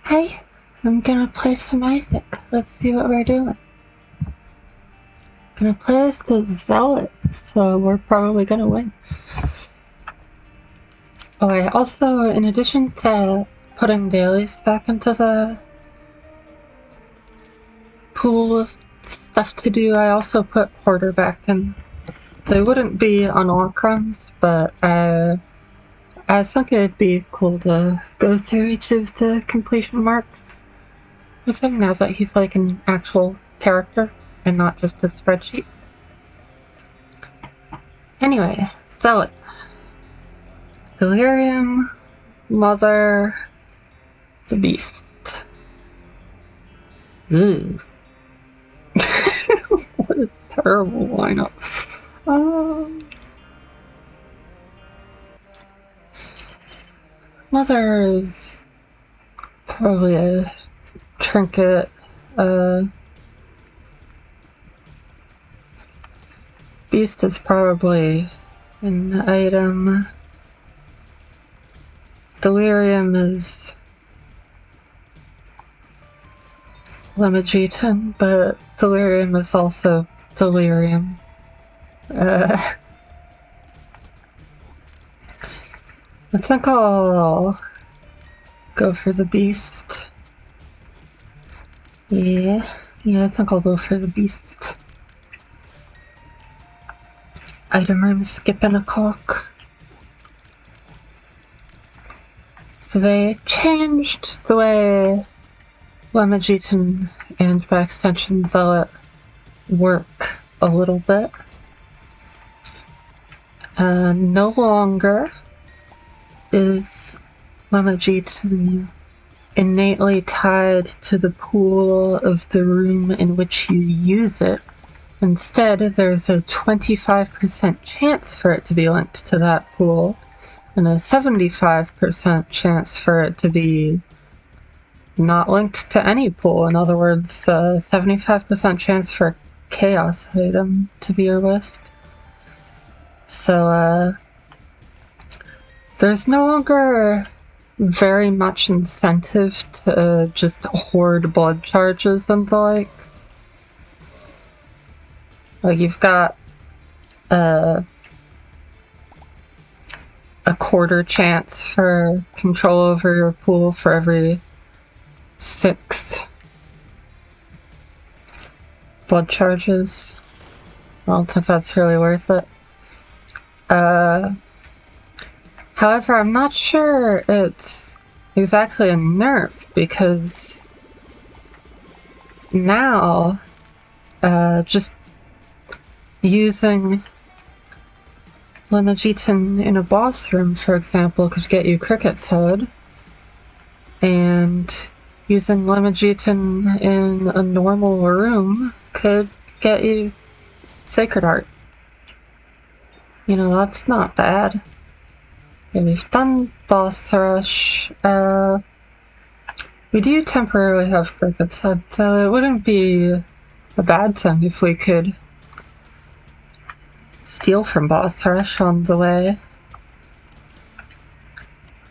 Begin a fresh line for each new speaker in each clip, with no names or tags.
Hey, I'm gonna play some Isaac. Let's see what we're doing. Gonna play as the Zealot, so we're probably gonna win. Oh, I also, in addition to putting dailies back into the pool of stuff to do, I also put Porter back in. They wouldn't be on walk runs, but I think it'd be cool to go through each of the completion marks with him now that he's like an actual character and not just a spreadsheet. Anyway, Zealot. Delirium, Mother, the Beast. Ooh. What a terrible lineup. Mother is probably a trinket. Beast is probably an item. Delirium is Limogeton, but Delirium is also Delirium. I think I'll go for the Beast. Yeah, I think I'll go for the Beast. Item room skipping a clock. So they changed the way Limogeton and by extension Zealot work a little bit. No longer is Limogeton innately tied to the pool of the room in which you use it. Instead, there's a 25% chance for it to be linked to that pool, and a 75% chance for it to be not linked to any pool. In other words, 75% chance for a chaos item to be your Wisp. So, there's no longer very much incentive to just hoard blood charges and the like. Like, you've got a quarter chance for control over your pool for every 6 blood charges. I don't think that's really worth it. However, I'm not sure it's exactly a nerf, because now, just using Limogeton in a boss room, for example, could get you Cricket's Head, and using Limogeton in a normal room could get you Sacred Art. You know, that's not bad. And we've done Boss Rush. We do temporarily have Cricket's Head, so it wouldn't be a bad thing if we could steal from Boss Rush on the way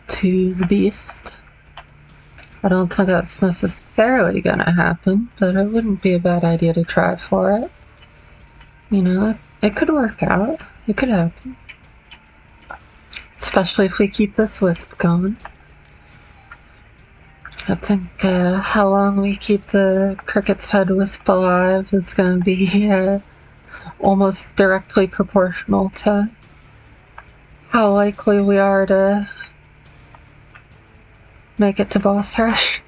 to the Beast. I don't think that's necessarily gonna happen, but it wouldn't be a bad idea to try for it. You know, it could work out. It could happen. Especially if we keep this Wisp going. I think how long we keep the Cricket's Head Wisp alive is gonna be almost directly proportional to how likely we are to make it to Boss Rush.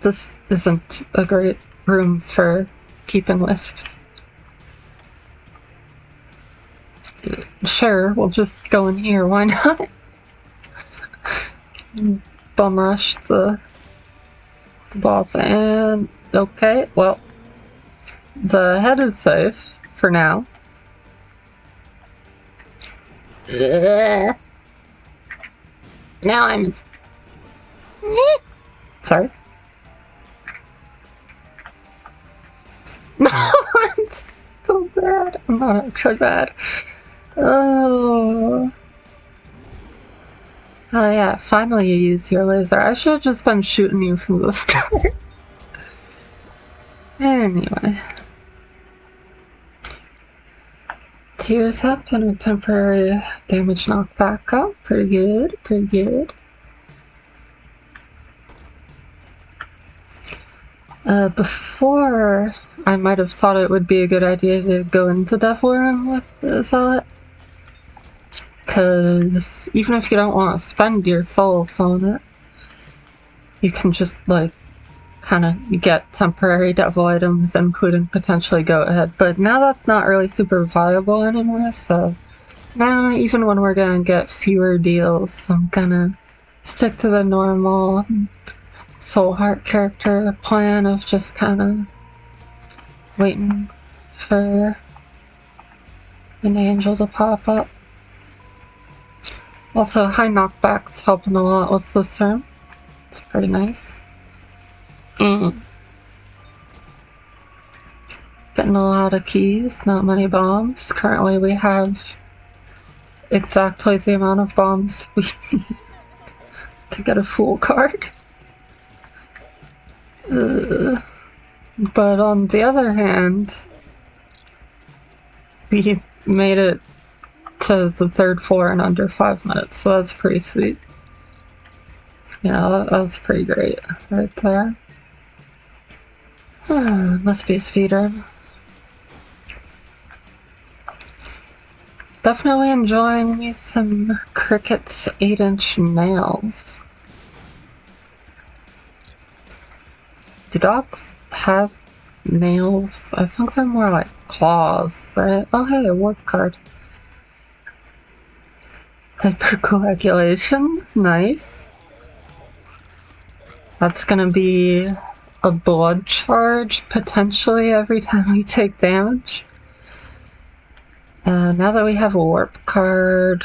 This isn't a great room for keeping Wisps. Sure, we'll just go in here, why not? Bum rush the boss, and okay, well, the head is safe for now. Now I'm sorry. No, it's so bad. I'm not actually bad. Oh. Oh yeah, finally you use your laser. I should have just been shooting you from the start. Anyway. Tears up and a temporary damage knockback up. Pretty good, pretty good. Before, I might have thought it would be a good idea to go into Devil Room with the Zealot. Because even if you don't want to spend your souls on it, you can just, like, kind of get temporary devil items, including potentially Goat Head. But now that's not really super viable anymore, so now even when we're gonna get fewer deals, I'm gonna stick to the normal Soul Heart character plan of just kind of waiting for an angel to pop up. Also, high knockback's helping a lot with this room. It's pretty nice. Getting a lot of keys, not many bombs. Currently we have exactly the amount of bombs we need to get a full card. But on the other hand, we made it to the 3rd floor in under 5 minutes, so that's pretty sweet. Yeah, that's pretty great right there. Must be a speedrun. Definitely enjoying me some Cricket's 8-inch nails. Do dogs have nails? I think they're more like claws, right? Oh hey, a warp card. Hypercoagulation, nice. That's gonna be a blood charge, potentially, every time we take damage. Now that we have a warp card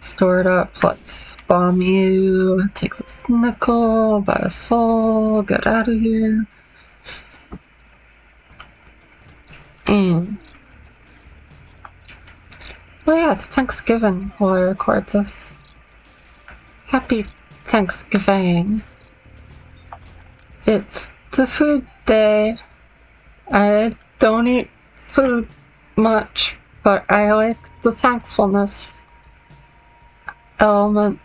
stored up, let's bomb you, take this nickel, buy a soul, get out of here. Well, yeah, it's Thanksgiving while I record this. Happy Thanksgiving. It's the food day. I don't eat food much, but I like the thankfulness element.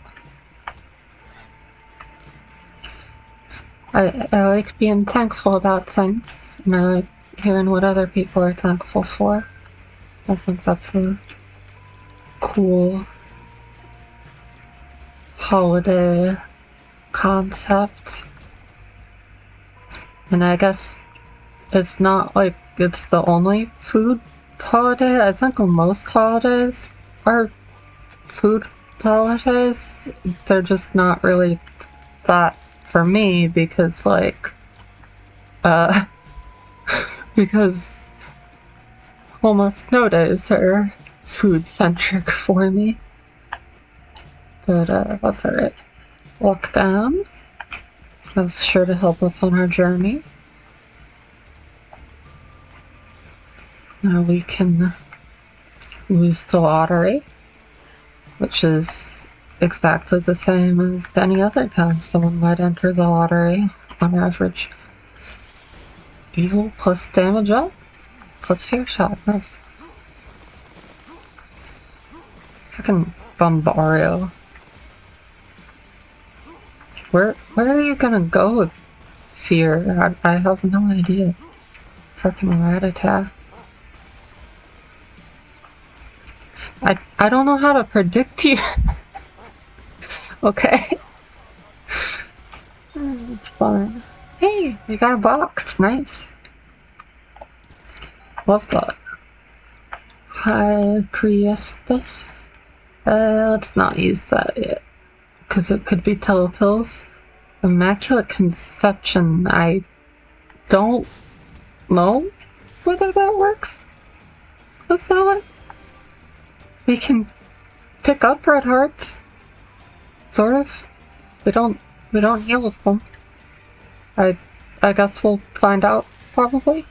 I like being thankful about things, and I like hearing what other people are thankful for. I think that's a cool holiday concept. And I guess it's not like it's the only food holiday. I think most holidays are food holidays. They're just not really that for me because, like, because almost no days are food-centric for me. But, that's alright. Walk down. That's sure to help us on our journey. Now we can lose the lottery, which is exactly the same as any other time someone might enter the lottery on average. Evil plus damage up, plus fear shot, nice. Fucking Bombario. Where are you gonna go with fear? I have no idea. Fucking Rattata. I don't know how to predict you. Okay. It's fine. Hey, we got a box. Nice. Love that. High Priestess. Let's not use that yet, because it could be telepills. Immaculate Conception, I don't know whether that works with that. We can pick up red hearts, sort of. We don't heal with them. I guess we'll find out, probably.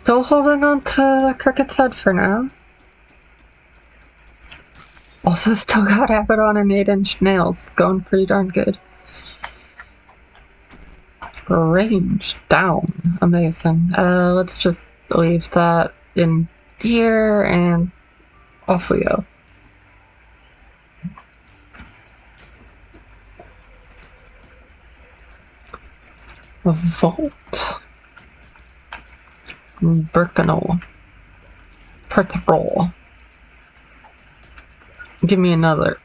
Still holding on to the cricket's head for now. Also still got habit on an 8-inch nails. Going pretty darn good. Range down. Amazing. Let's just leave that in here and off we go. A vault. Birkenol. Pretrol. Give me another.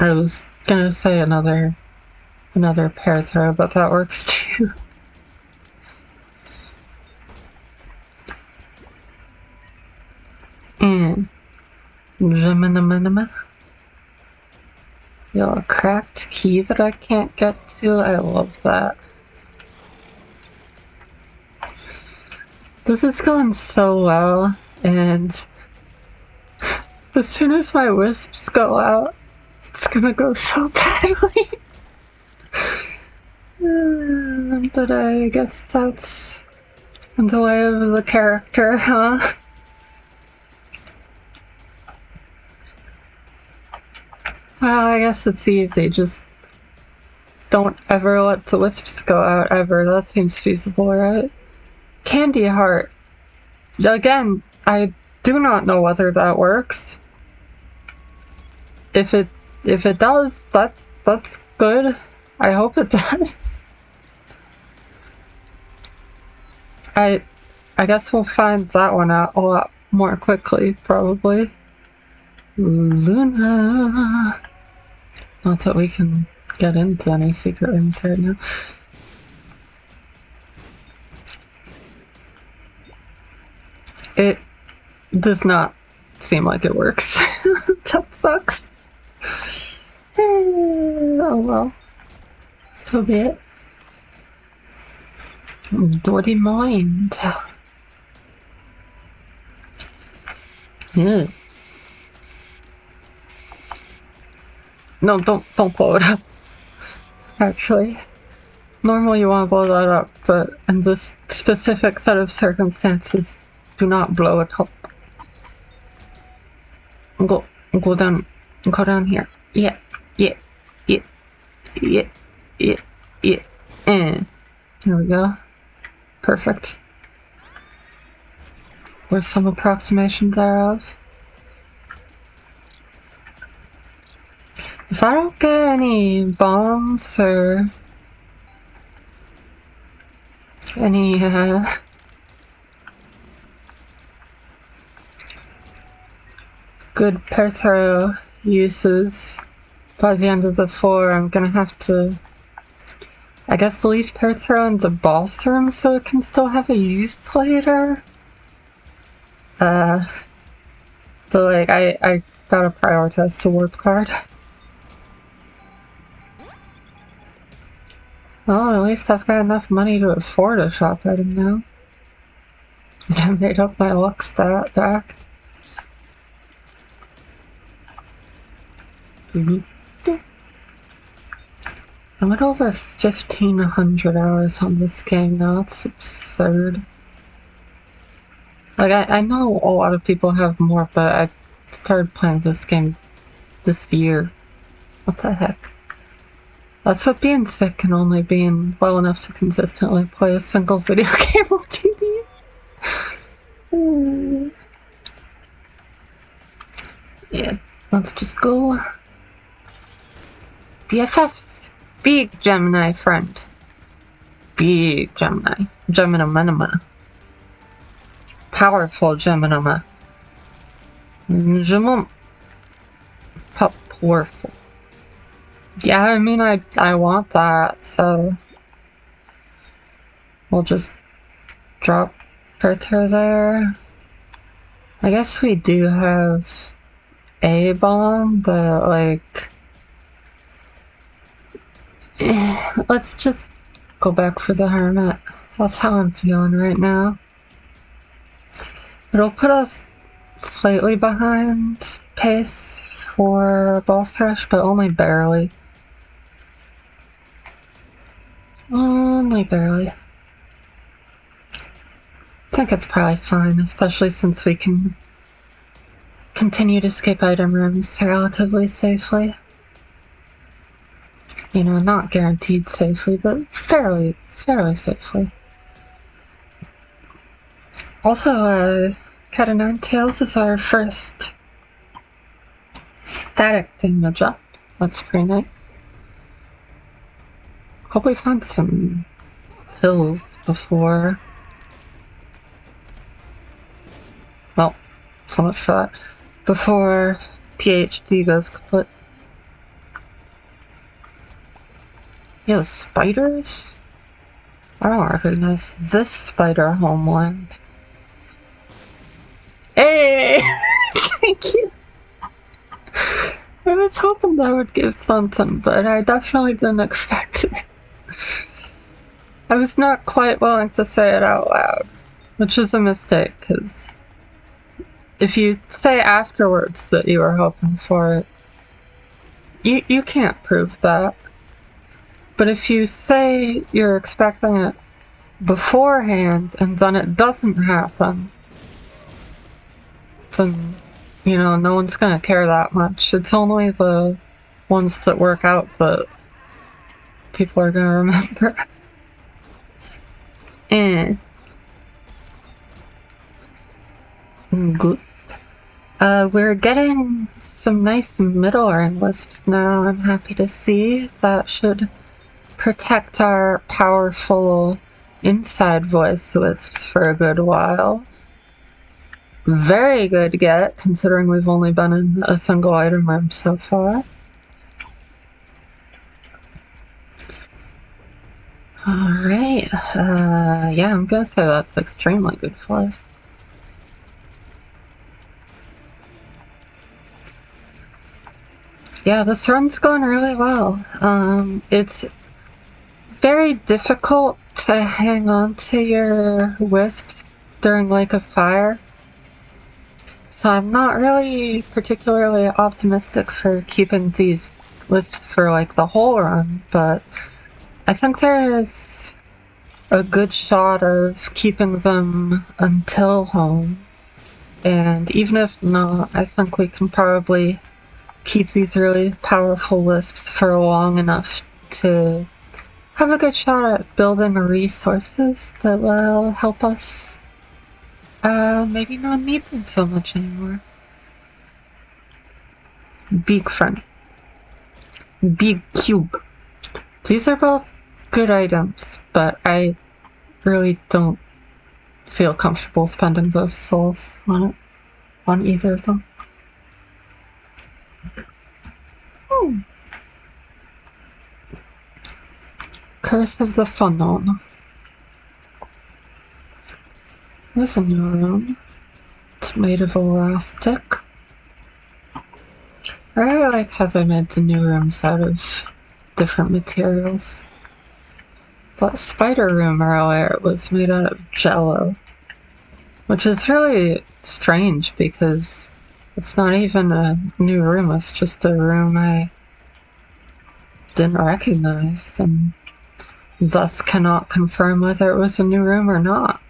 I was gonna say another pair throw, but that works too. And Gemini. Yo, a cracked key that I can't get to. I love that. This is going so well, and as soon as my wisps go out, it's gonna go so badly. But I guess that's the way of the character, huh? Well, I guess it's easy. Just don't ever let the wisps go out, ever. That seems feasible, right? Candy heart. Again, I do not know whether that works. If it does, that's good. I hope it does. I guess we'll find that one out a lot more quickly, probably. Luna. Not that we can get into any secret rooms right now. It does not seem like it works. That sucks. Oh well. So be it. Dirty mind. Yeah. No, don't blow it up. Actually. Normally you want to blow that up, but in this specific set of circumstances, do not blow it up. Go down here. Yeah. There we go. Perfect. Or some approximation thereof. If I don't get any bombs or any good Perthro uses by the end of the floor, I'm gonna have to, I guess, leave Perthro in the boss room so it can still have a use later. But like, I gotta prioritize the warp card. Well, at least I've got enough money to afford a shop item now. I made up my luck stat back. I went over 1,500 hours on this game now. It's absurd. Like, I know a lot of people have more, but I started playing this game this year. What the heck? That's what being sick and only being well enough to consistently play a single video game will do to you. Yeah, let's just go. BFFs. Big Gemini friend. Big Gemini. Gemini. Powerful Gemini. Powerful. Yeah, I mean, I want that, so we'll just drop Perthro there. I guess we do have a bomb, but like, let's just go back for the Hermit. That's how I'm feeling right now. It'll put us slightly behind pace for boss rush, but only barely. Only barely. think it's probably fine, especially since we can continue to escape item rooms relatively safely. You know, not guaranteed safely, but fairly safely. Also, Cat o' Nine Tails is our first static thingamajig up. That's pretty nice. Hope we found some pills before. Well, so much for that. Before PhD goes kaput. Yeah, spiders? I don't recognize this spider homeland. Hey! Thank you! I was hoping that would give something, but I definitely didn't expect it. I was not quite willing to say it out loud, which is a mistake, because if you say afterwards that you were hoping for it, you can't prove that. But if you say you're expecting it beforehand and then it doesn't happen, then, you know, no one's gonna care that much. It's only the ones that work out that people are gonna remember. Good. We're getting some nice middle ring wisps now, I'm happy to see. That should protect our powerful inside voice wisps for a good while. Very good get, considering we've only been in a single item room so far. Alright, yeah, I'm gonna say that's extremely good for us. Yeah, this run's going really well. It's very difficult to hang on to your wisps during Lake of Fire. So I'm not really particularly optimistic for keeping these wisps for like the whole run, but I think there is a good shot of keeping them until home. And even if not, I think we can probably keep these really powerful wisps for long enough to have a good shot at building resources that will help us maybe not need them so much anymore. Big friend. Big cube. These are both good items, but I really don't feel comfortable spending those souls on either of them. Curse of the Funnel. There's a new room. It's made of elastic. I really like how they made the new rooms out of different materials. That spider room earlier was made out of jello, which is really strange because it's not even a new room, it's just a room I didn't recognize and thus cannot confirm whether it was a new room or not.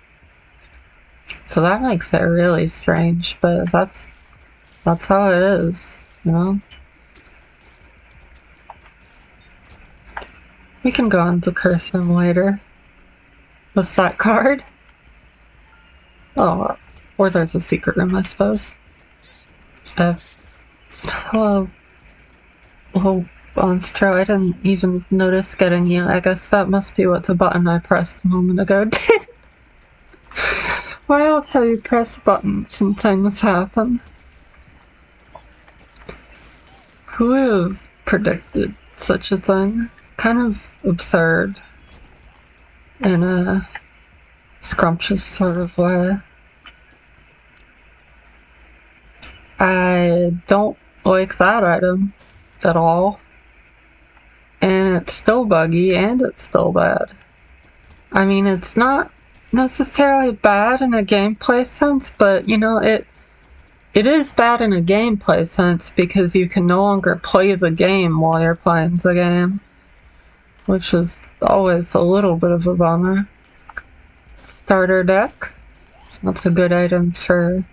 So that makes it really strange, but that's how it is, you know? We can go on to curse him later with that card. Oh, or there's a secret room, I suppose. Hello. Oh, Monstro, I didn't even notice getting you. I guess that must be what the button I pressed a moment ago did. Why else have you press buttons and things happen? Who would have predicted such a thing? Kind of absurd. In a scrumptious sort of way. I don't like that item at all. And it's still buggy and it's still bad. I mean, it's not necessarily bad in a gameplay sense, but you know, it is bad in a gameplay sense because you can no longer play the game while you're playing the game, which is always a little bit of a bummer. Starter deck. That's a good item for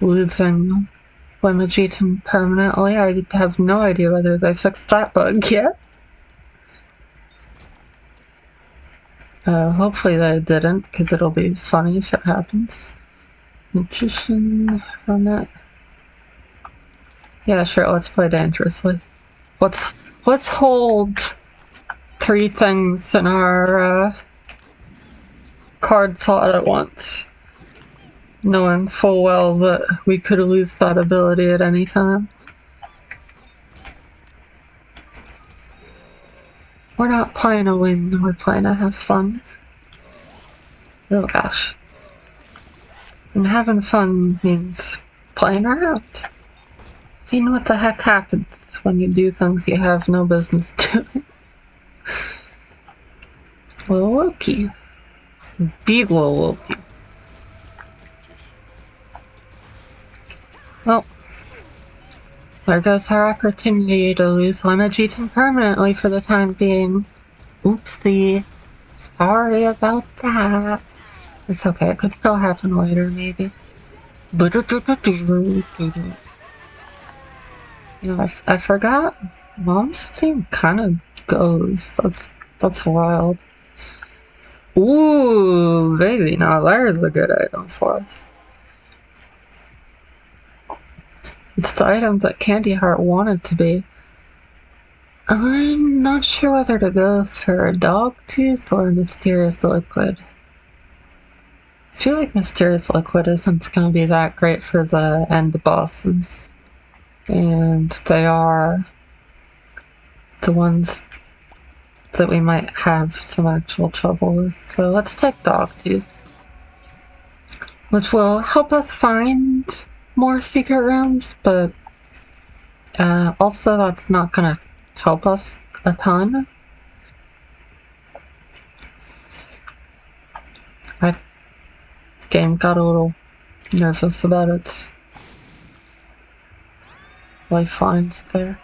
losing Limogeton permanently. I have no idea whether they fixed that bug yet. Hopefully they didn't, because it'll be funny if it happens. Magician, Hermit. Yeah, sure, let's play dangerously. Let's hold 3 things in our card slot at once, knowing full well that we could lose that ability at any time. We're not playing to win, we're playing to have fun. Oh gosh. And having fun means playing around. Seeing what the heck happens when you do things you have no business doing. Little Loki. Big little Loki. Well, there goes our opportunity to lose Limogeton permanently for the time being. Oopsie. Sorry about that. It's okay, it could still happen later, maybe. You know, I forgot. Mom's theme kind of goes. That's wild. Ooh, baby, now there's a good item for us. It's the item that Candy Heart wanted to be. I'm not sure whether to go for a dog tooth or mysterious liquid. I feel like mysterious liquid isn't going to be that great for the end bosses. And they are the ones that we might have some actual trouble with. So let's take Dogtooth, which will help us find more secret rooms, but also that's not gonna help us a ton. My game got a little nervous about its lifelines there.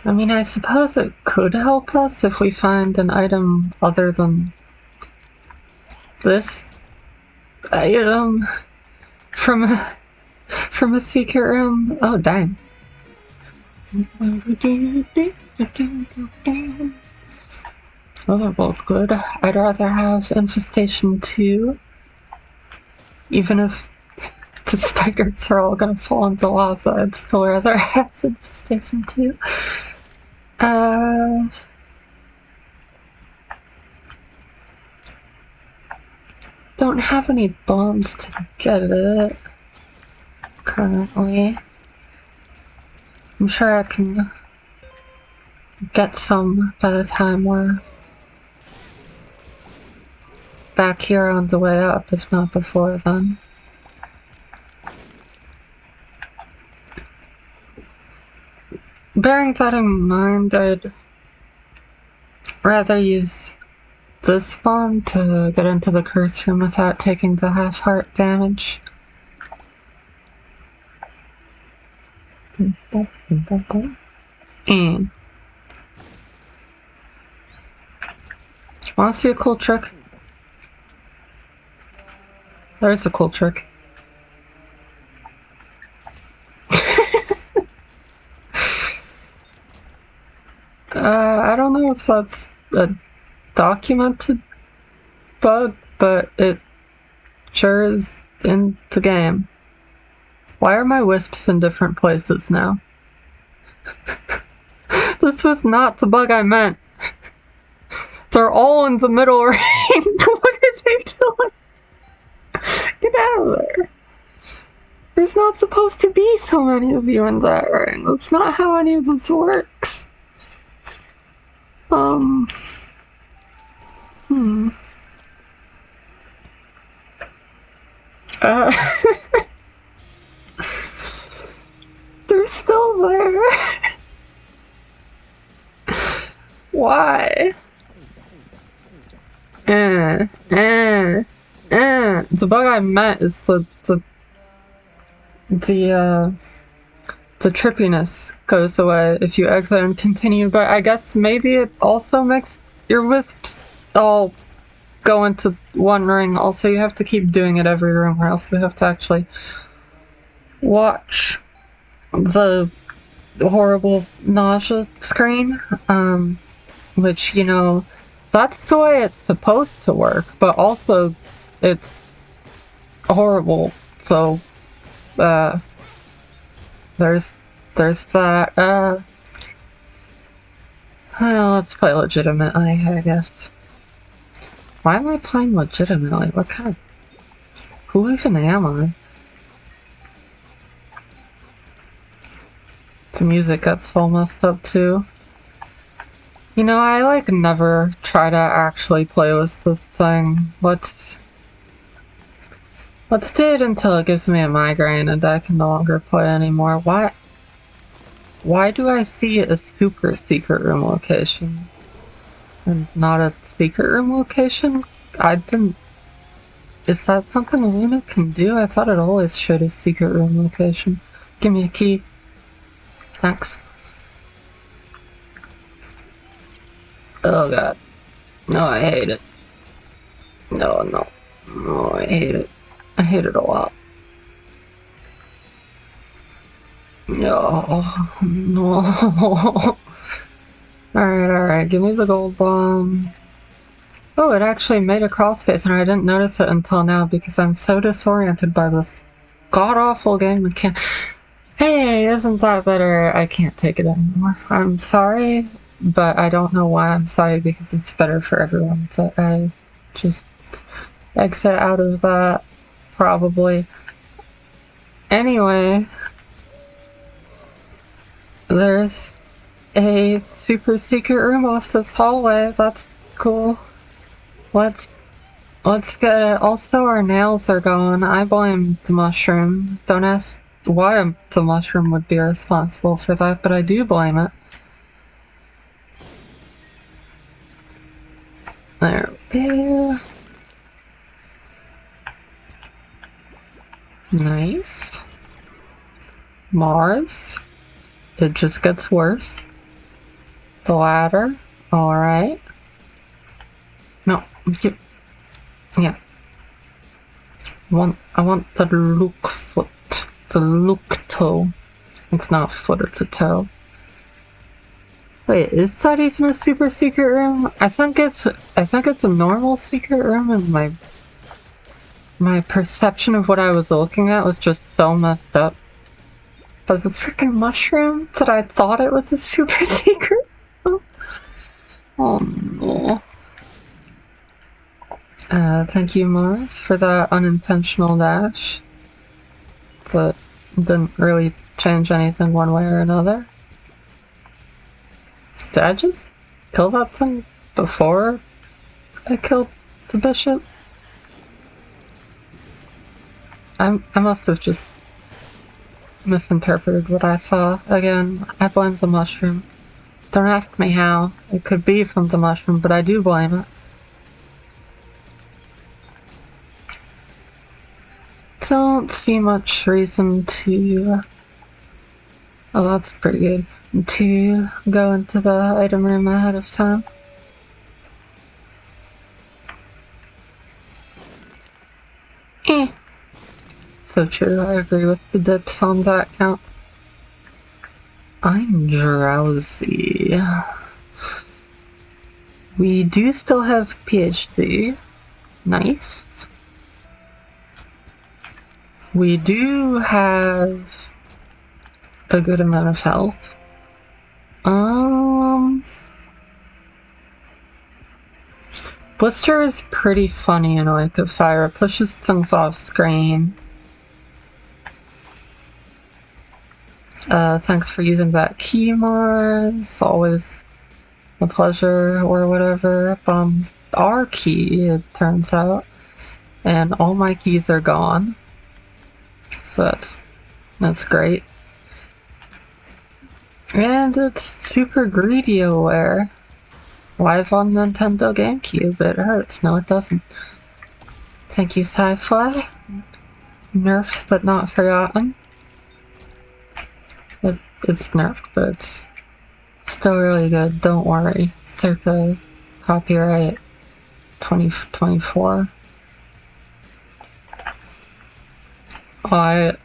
I mean, I suppose it could help us if we find an item other than this item from a secret room. Oh, dang. Oh, they're both good. I'd rather have Infestation 2, even if the spiders are all gonna fall into lava, I'd still rather have Infestation 2. Don't have any bombs to get it currently. I'm sure I can get some by the time we're back here on the way up, if not before then. Bearing that in mind, I'd rather use this bomb to get into the curse room without taking the half-heart damage. And wanna see a cool trick? There's a cool trick. I don't know if that's a documented bug, but it sure is in the game. Why are my wisps in different places now? This was not the bug I meant. They're all in the middle ring. What are they doing? Get out of there. There's not supposed to be so many of you in that ring. That's not how any of this works. They're still there. Why? The bug I meant is the trippiness goes away if you exit and continue, but I guess maybe it also makes your wisps all go into one ring. Also, you have to keep doing it every room, or else you have to actually watch the horrible nausea screen. Which, you know, that's the way it's supposed to work, but also it's horrible. So, there's that. Well, let's play legitimately, I guess. Why am I playing legitimately? What kind of... Who even am I? The music gets all messed up too. You know, I like never try to actually play with this thing. Let's do it until it gives me a migraine and I can no longer play anymore. Why do I see a super secret room location and not a secret room location? I didn't... Is that something Luna can do? I thought it always showed a secret room location. Give me a key. Thanks. Oh god. No, I hate it. No, I hate it. I hate it a lot. No. Alright, give me the gold bomb. Oh, it actually made a crawl space and I didn't notice it until now because I'm so disoriented by this god-awful game mechanic. Hey, isn't that better? I can't take it anymore. I'm sorry, but I don't know why I'm sorry because it's better for everyone that I just exit out of that, probably. Anyway, there's a super secret room off this hallway. That's cool. Let's get it. Also, our nails are gone. I blame the mushroom. Don't ask why the mushroom would be responsible for that, but I do blame it. There we go. Nice. Mars. It just gets worse. The ladder. Alright. No. Yeah. I want the look foot. The look toe. It's not a foot, it's a toe. Wait, is that even a super secret room? I think it's a normal secret room, and my perception of what I was looking at was just so messed up by the freaking mushroom that I thought it was a super secret room. Oh no. Thank you, Mars, for that unintentional dash. That didn't really change anything one way or another. Did I just kill that thing before I killed the bishop? I must have just misinterpreted what I saw. Again, I blame the mushroom. Don't ask me how. It could be from the mushroom, but I do blame it. Don't see much reason to... Oh, that's pretty good. To go into the item room ahead of time. So true, I agree with the dips on that count. I'm drowsy. We do still have PhD. Nice. We do have a good amount of health. Blister is pretty funny in Lake of Fire. It pushes things off screen. Thanks for using that key, Mars. Always a pleasure, or whatever. Bombs our key, it turns out. And all my keys are gone. So that's great. And it's super greedy aware. Live on Nintendo GameCube, it hurts. No, it doesn't. Thank you, Sci-Fi. Nerfed but not forgotten. It's nerfed, but it's still really good. Don't worry. Circa copyright 2024. I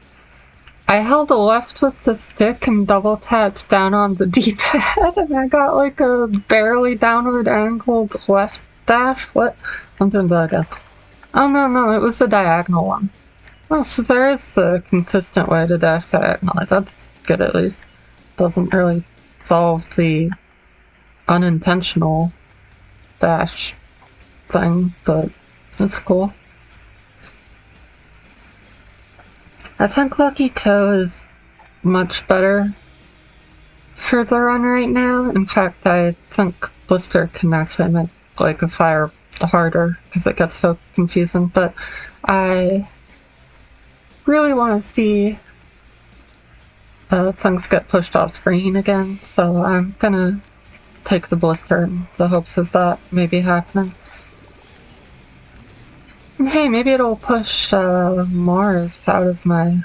held the left with the stick and double tapped down on the D-pad, and I got like a barely downward angled left dash. What? I'm doing that again. Oh no, it was the diagonal one. Well, so there is a consistent way to dash diagonally. That's good at least. Doesn't really solve the unintentional dash thing, but it's cool. I think Lucky Toe is much better for the run right now. In fact, I think Blister can actually make like a fire harder because it gets so confusing, but I really want to see things get pushed off screen again, so I'm gonna take the Blister in the hopes of that maybe happening. And hey, maybe it'll push Mars out of my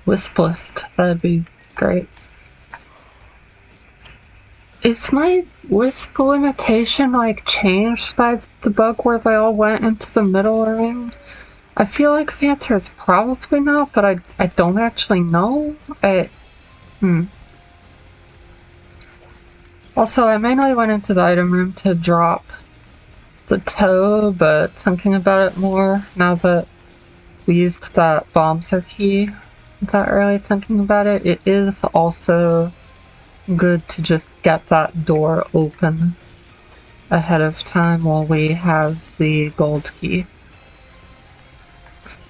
Wisp list. That'd be great. Is my Wisp limitation like changed by the bug where they all went into the middle ring? I feel like the answer is probably not, but I don't actually know. Also, I mainly went into the item room to drop the toe, but thinking about it more now that we used that bombser key, without really thinking about it, it is also good to just get that door open ahead of time while we have the gold key.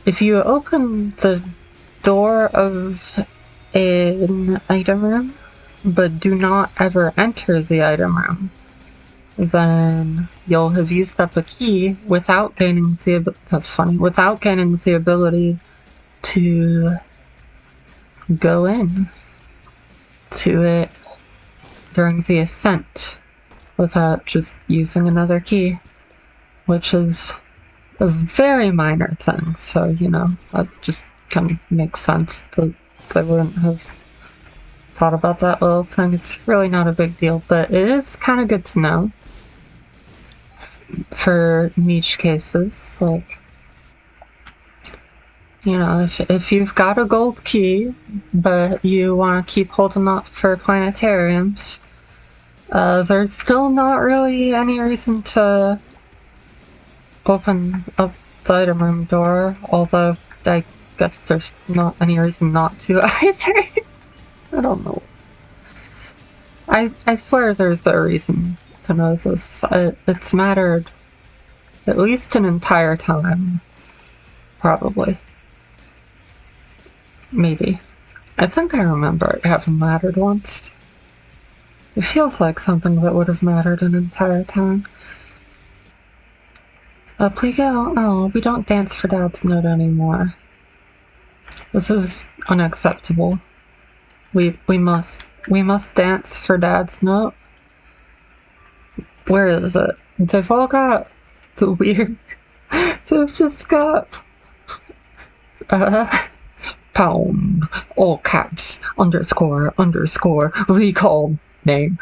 If you open the door of an item room, but do not ever enter the item room, then you'll have used up a key without gaining the without gaining the ability to go in to it during the ascent without just using another key, which is a very minor thing, so you know, that just kind of makes sense that they wouldn't have thought about that little thing. It's really not a big deal, but it is kind of good to know for niche cases, like, you know, if you've got a gold key, but you want to keep holding up for planetariums, there's still not really any reason to open up the item room door, although I guess there's not any reason not to either. I don't know. I swear there's a reason to know this. It's mattered at least an entire time. Probably. Maybe. I think I remember it having mattered once. It feels like something that would have mattered an entire time. Up we go. Oh, we don't dance for Dad's note anymore. This is unacceptable. We must dance for Dad's note. Where is it? They've all got the weird. They've just got pound, all caps, underscore, recall, name,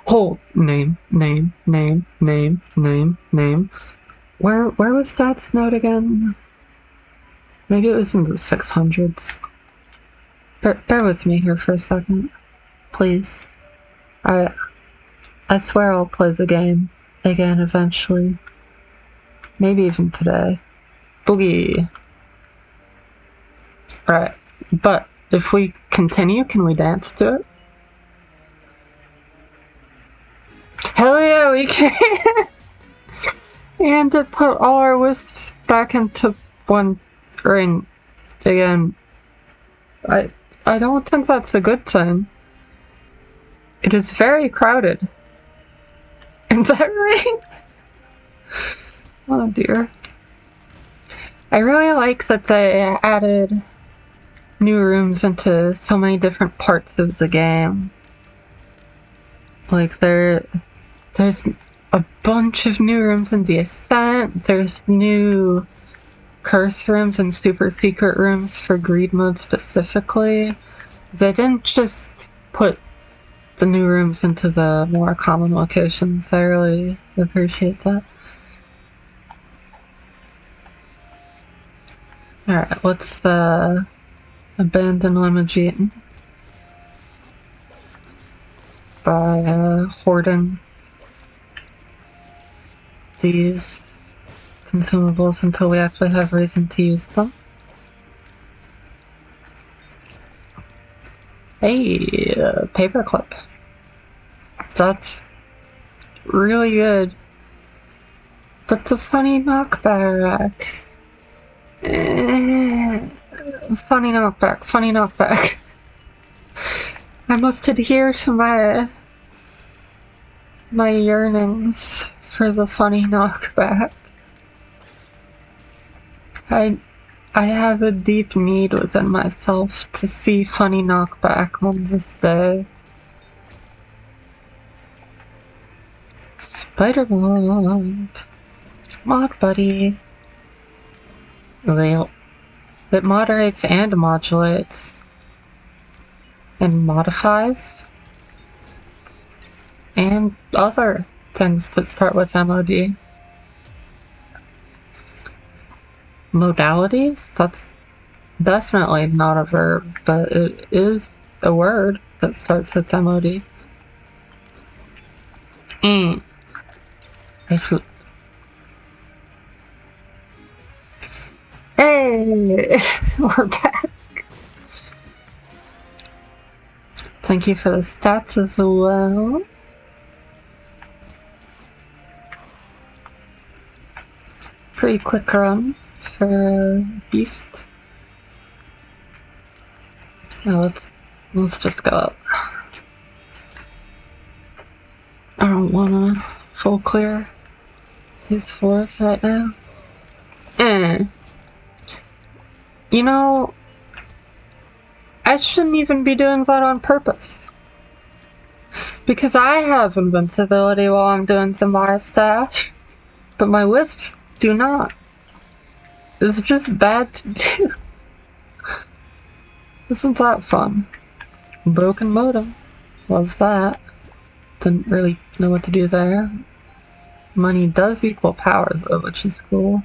whole name. Where was Dad's note again? Maybe it was in the 600s. Bear with me here for a second, please. I swear I'll play the game again eventually. Maybe even today. Boogie. Right, but if we continue, can we dance to it? Hell yeah, we can! And to put all our wisps back into one ring again. I don't think that's a good thing. It is very crowded in that ring. Oh dear. I really like that they added new rooms into so many different parts of the game. Like there's a bunch of new rooms in the Ascent, there's new curse rooms and super secret rooms for greed mode specifically. They didn't just put the new rooms into the more common locations. I really appreciate that. Alright, let's abandon Limogene by hoarding these consumables until we actually have reason to use them. Hey, paperclip. That's really good. But the funny knockback. Funny knockback. I must adhere to my yearnings for the funny knockback. I have a deep need within myself to see funny knockback on this day. Spider-Man. Mod buddy. It moderates and modulates. And modifies. And other things that start with MOD. Modalities? That's definitely not a verb, but it is a word that starts with MOD. I shoot. Hey! We're back. Thank you for the stats as well. Pretty quick run for Beast. Yeah, let's just go up. I don't wanna full clear these floors right now. You know, I shouldn't even be doing that on purpose. Because I have invincibility while I'm doing the Mars stash, but my wisps do not. It's just bad to do. Isn't that fun? Broken modem. Love that. Didn't really know what to do there. Money does equal power though, which is cool.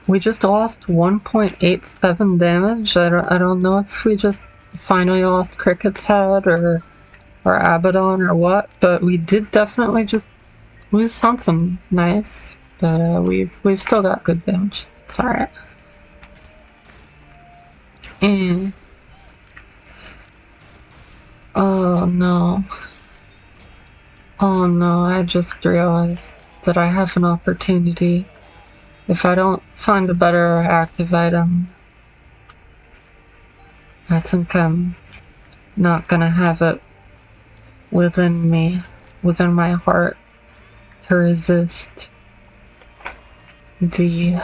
We just lost 1.87 damage. I don't know if we just finally lost Cricket's head or Abaddon or what, but we did definitely just lose something nice. But we've still got good damage. It's alright. Oh no. Oh no, I just realized that I have an opportunity. If I don't find a better active item, I think I'm not gonna have it within me, within my heart, to resist the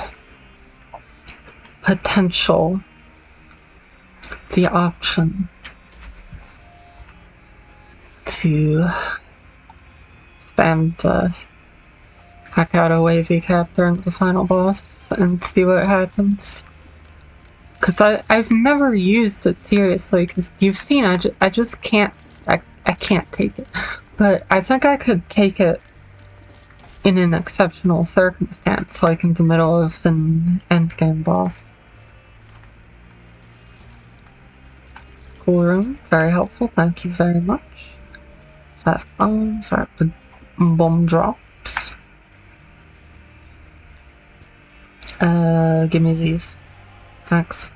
potential, the option to spam the heck out of wavy cap during the final boss and see what happens. Cause I've never used it seriously, cause you've seen I just can't, I can't take it. But I think I could take it in an exceptional circumstance, like in the middle of an endgame boss. Cool room, very helpful, thank you very much. Fast bombs, rapid bomb drops. Give me these. Thanks.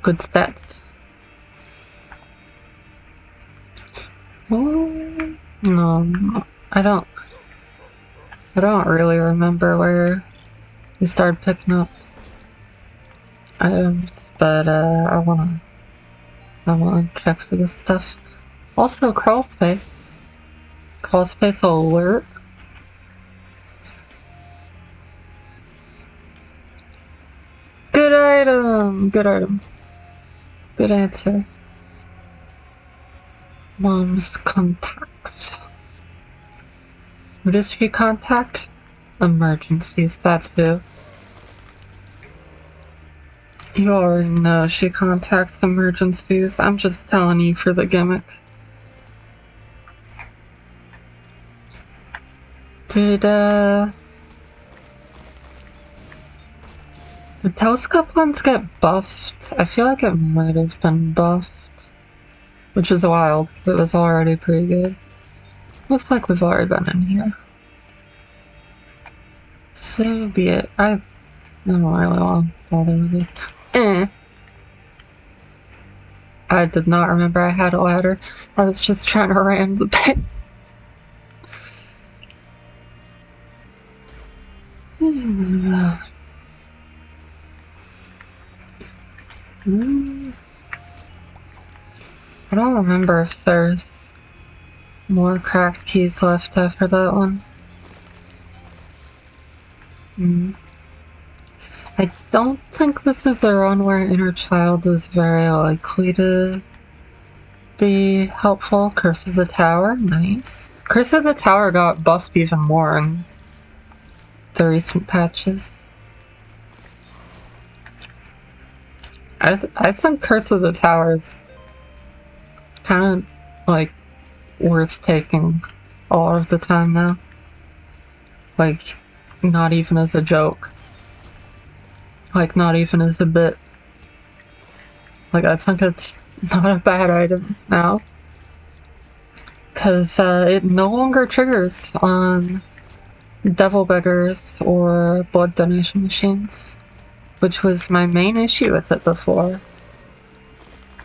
Good stats. Oh, no, I don't really remember where we started picking up items, but I wanna check for this stuff. Also, crawl space. Crawl space alert. Good item! Good item. Good answer. Mom's contacts. Who does she contact? Emergencies, that's who. You already know she contacts emergencies. I'm just telling you for the gimmick. Did The telescope ones get buffed. I feel like it might have been buffed. Which is wild, because it was already pretty good. Looks like we've already been in here. So be it. I don't really want to bother with this. I did not remember I had a ladder. I was just trying to ram the pit. I don't remember if there's more cracked keys left after that one. I don't think this is a run where Inner Child is very likely to be helpful. Curse of the Tower, nice. Curse of the Tower got buffed even more in the recent patches. I think Curse of the Tower is kind of like worth taking a lot of the time now. Like, not even as a joke. Like, not even as a bit. Like, I think it's not a bad item now. Because it no longer triggers on devil beggars or blood donation machines, which was my main issue with it before.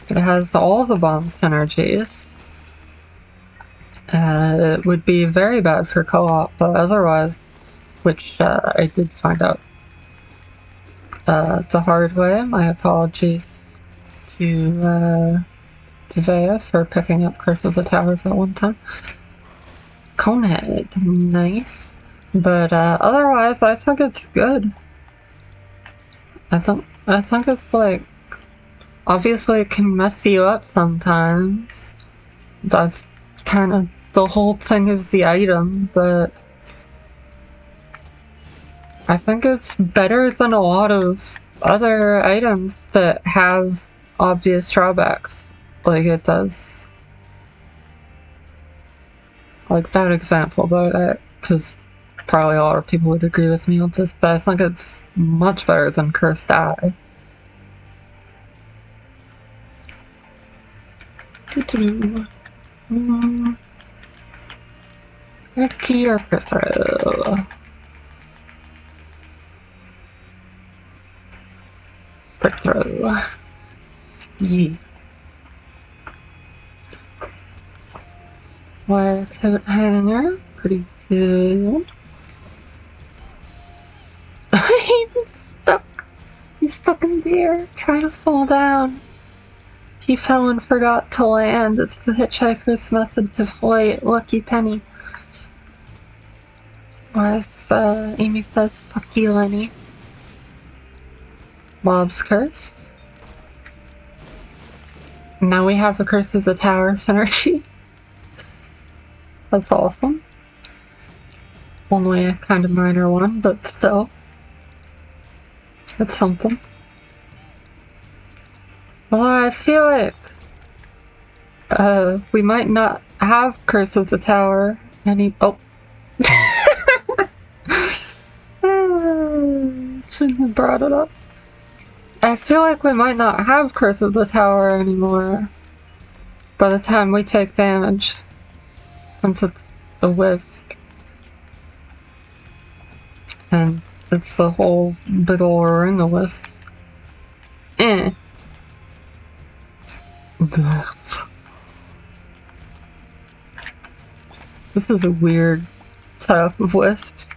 It has all the bomb synergies. It would be very bad for co-op, but otherwise, which I did find out the hard way. My apologies to Vea for picking up Curse of the Towers at one time. Conehead, nice. But otherwise, I think it's good. I think it's like, obviously it can mess you up sometimes. That's kind of the whole thing of the item, but I think it's better than a lot of other items that have obvious drawbacks, like it does. Like, bad example, but because probably a lot of people would agree with me on this, but I think it's much better than Cursed Eye. Key or Pluslerules? Pluslerules. Yeah. Wire coat hanger, pretty good. He's stuck in the air, trying to fall down. He fell and forgot to land. It's the hitchhiker's method to flight. Lucky penny. Whereas Amy says, fuck you, Lenny. Bob's Curse. Now we have the Curse of the Tower synergy. That's awesome. Only a kind of minor one, but still. It's something. Although I feel like we might not have Curse of the Tower any— oh. Shouldn't have brought it up. I feel like we might not have Curse of the Tower anymore by the time we take damage, since it's a wisp. And it's the whole big ol' ring of wisps. This is a weird setup of wisps.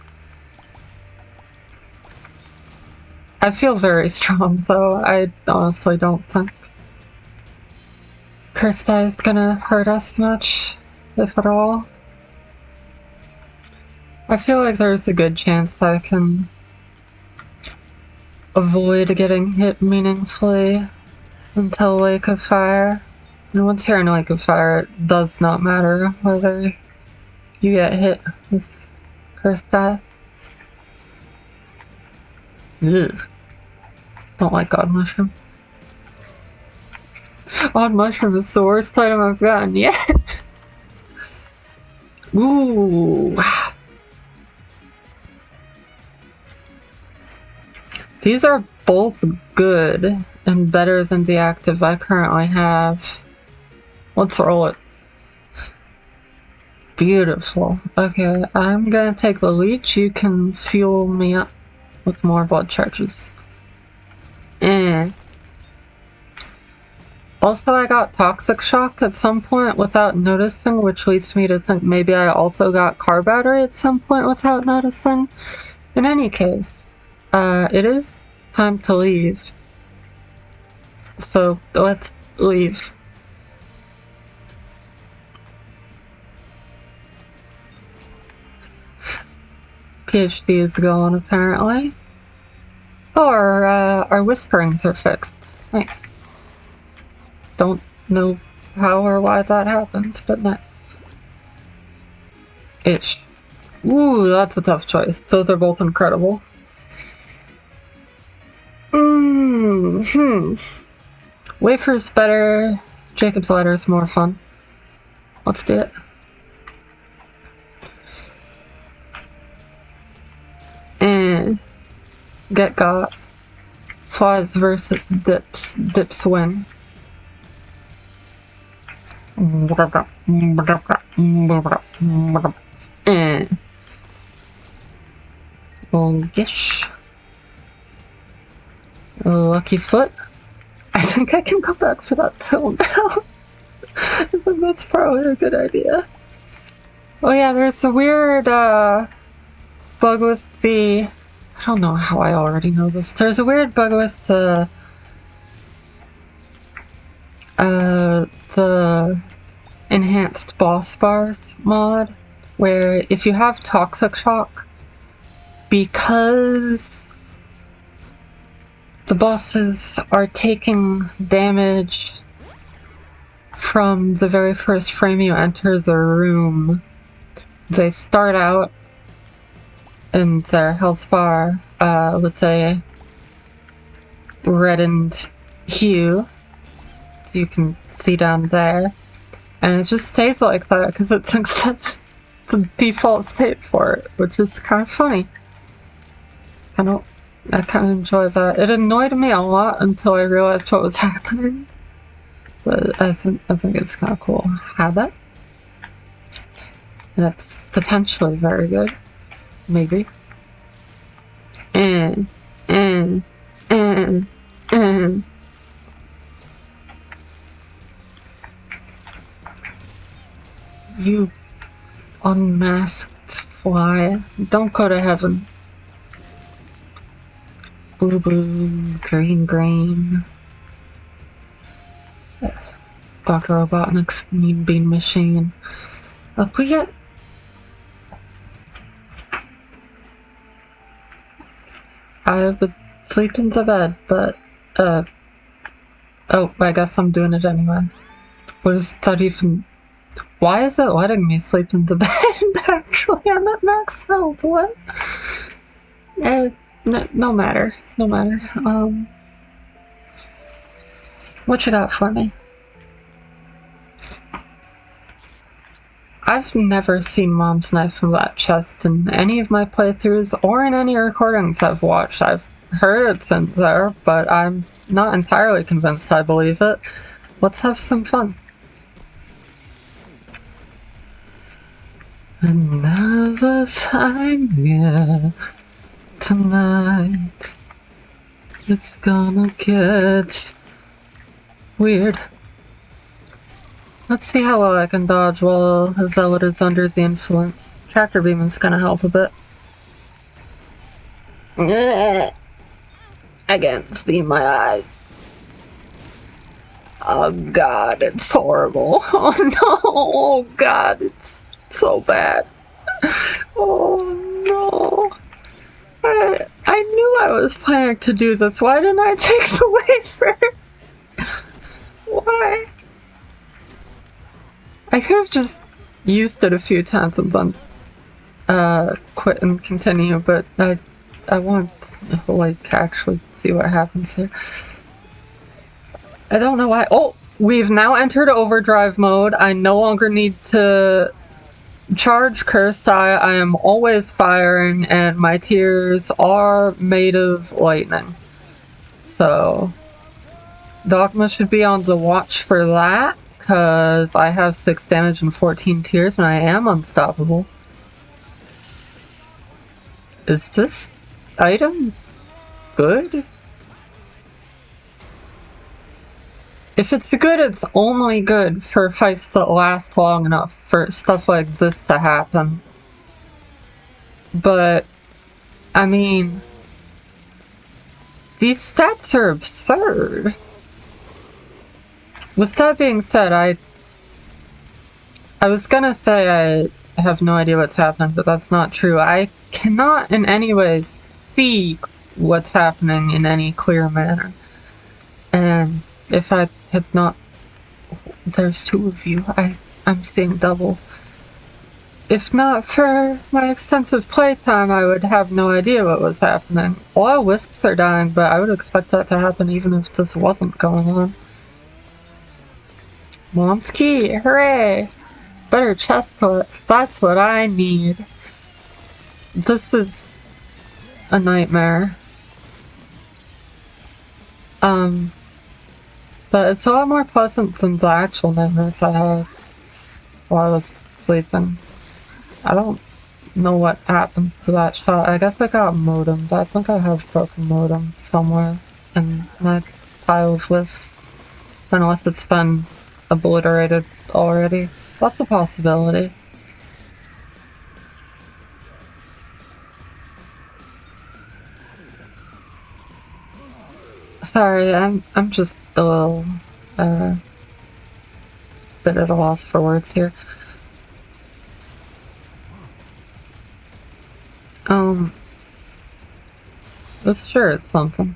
I feel very strong, though. I honestly don't think Cursed Eye is gonna hurt us much, if at all. I feel like there's a good chance I can avoid getting hit meaningfully until Lake of Fire. And once you're in Lake of Fire, it does not matter whether you get hit with Cursed Eye. Ugh. Don't like Odd Mushroom. Odd Mushroom is the worst item I've gotten yet. Ooh. These are both good and better than the active I currently have. Let's roll it. Beautiful. Okay, I'm gonna take the leech. You can fuel me up with more blood charges. Also, I got toxic shock at some point without noticing, which leads me to think maybe I also got car battery at some point without noticing. In any case, it is time to leave. So, let's leave. PhD is gone, apparently. Oh, our whisperings are fixed. Nice. Don't know how or why that happened, but nice. Ish. Ooh, that's a tough choice. Those are both incredible. Wafer's better. Jacob's ladder is more fun. Let's do it. And get got. Flies versus dips. Dips win. Oh, yes. Lucky foot. I think I can go back for that pill now. I think that's probably a good idea. Oh yeah, there's a weird bug with the... I don't know how I already know this. There's a weird bug with the enhanced boss bars mod, where if you have toxic shock, because the bosses are taking damage from the very first frame you enter the room, they start out in their health bar with a reddened hue, so you can see down there, and it just stays like that because it thinks that's the default state for it, which is kind of funny. I kind of enjoy that. It annoyed me a lot until I realized what was happening, but I think it's kind of cool habit. That's potentially very good. Maybe. And. You unmasked fly. Don't go to heaven. Blue, blue, green, green. Dr. Robotnik's mean bean machine. We get... I would sleep in the bed, but, oh, I guess I'm doing it anyway. What is that even... Why is it letting me sleep in the bed? Actually, I'm at max health, what? No matter. No matter. What you got for me? I've never seen Mom's knife from that chest in any of my playthroughs or in any recordings I've watched. I've heard it's in there, but I'm not entirely convinced I believe it. Let's have some fun. Another time, yeah. Tonight, it's gonna get weird. Let's see how well I can dodge while Zealot is under the influence. Tractor beam is gonna help a bit. I can't see my eyes. Oh god, it's horrible. Oh no, oh god, it's so bad. Oh no. I knew I was planning to do this. Why didn't I take the wafer? Why? I could have just used it a few times and then quit and continue, but I want to like actually see what happens here. I don't know why. Oh, we've now entered overdrive mode. I no longer need to charge Cursed Eye. I am always firing, and my tears are made of lightning. So Dogma should be on the watch for that, because I have 6 damage and 14 tears and I am unstoppable. Is this item good? If it's good, it's only good for fights that last long enough for stuff like this to happen. But, I mean, these stats are absurd. With that being said, I was gonna say I have no idea what's happening, but that's not true. I cannot in any way see what's happening in any clear manner. And if I had not... There's 2 of you. I'm seeing double. If not for my extensive playtime, I would have no idea what was happening. All wisps are dying, but I would expect that to happen even if this wasn't going on. Mom's key! Hooray! Better chestnut. That's what I need. This is a nightmare. But it's a lot more pleasant than the actual nightmares I had while I was sleeping. I don't know what happened to that shot. I guess I got modemed. I think I have broken modem somewhere in my pile of wisps. Unless it's been obliterated already. That's a possibility. Sorry, I'm just a little bit at a loss for words here. This sure is something.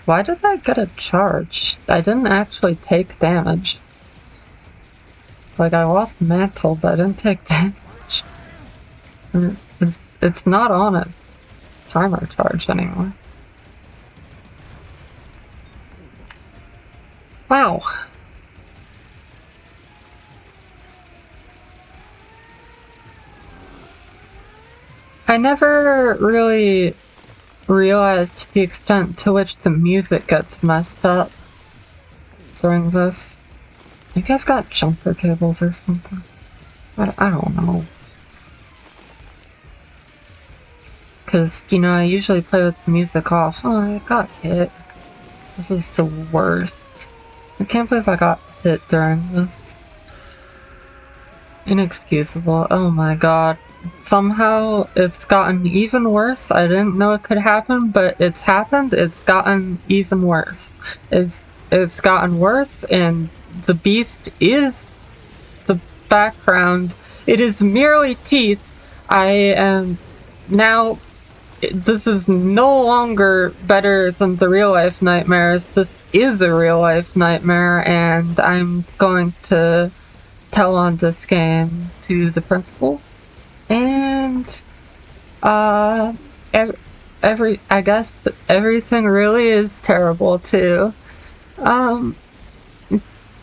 Why did I get a charge? I didn't actually take damage. Like, I lost mantle, but I didn't take damage. And it's not on a timer charge anymore. Wow. I never really realized the extent to which the music gets messed up during this. Maybe I've got jumper cables or something. I don't know. Because, you know, I usually play with the music off. Oh, I got hit. This is the worst. I can't believe I got hit during this. Inexcusable. Oh my god. Somehow it's gotten even worse. I didn't know it could happen, but it's happened. It's gotten even worse. It's gotten worse, and the beast is the background. It is merely teeth. I am now... This is no longer better than the real-life nightmares. This is a real-life nightmare, and I'm going to tell on this game to the principal. And, I guess everything really is terrible, too.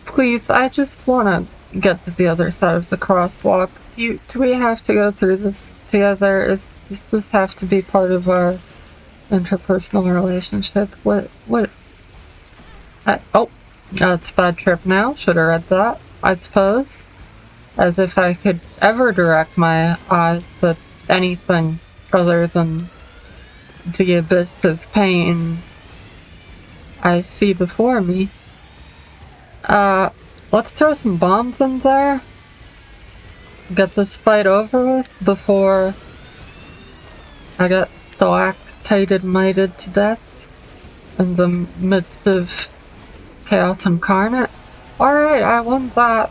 Please, I just wanna get to the other side of the crosswalk. Do we have to go through this together? Does this have to be part of our interpersonal relationship? Oh, that's a bad trip now. Should have read that, I suppose. As if I could ever direct my eyes to anything other than the abyss of pain I see before me. Let's throw some bombs in there. Get this fight over with before I get stalactited mighted to death in the midst of chaos incarnate. Alright, I won that.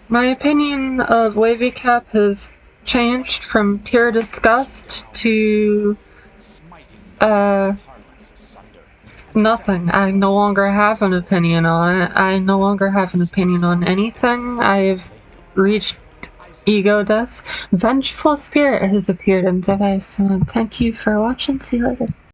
My opinion of Wavy Cap has changed from pure disgust to, nothing. I no longer have an opinion on it. I no longer have an opinion on anything. I've reached ego death. Vengeful Spirit has appeared in device. So thank you for watching. See you later.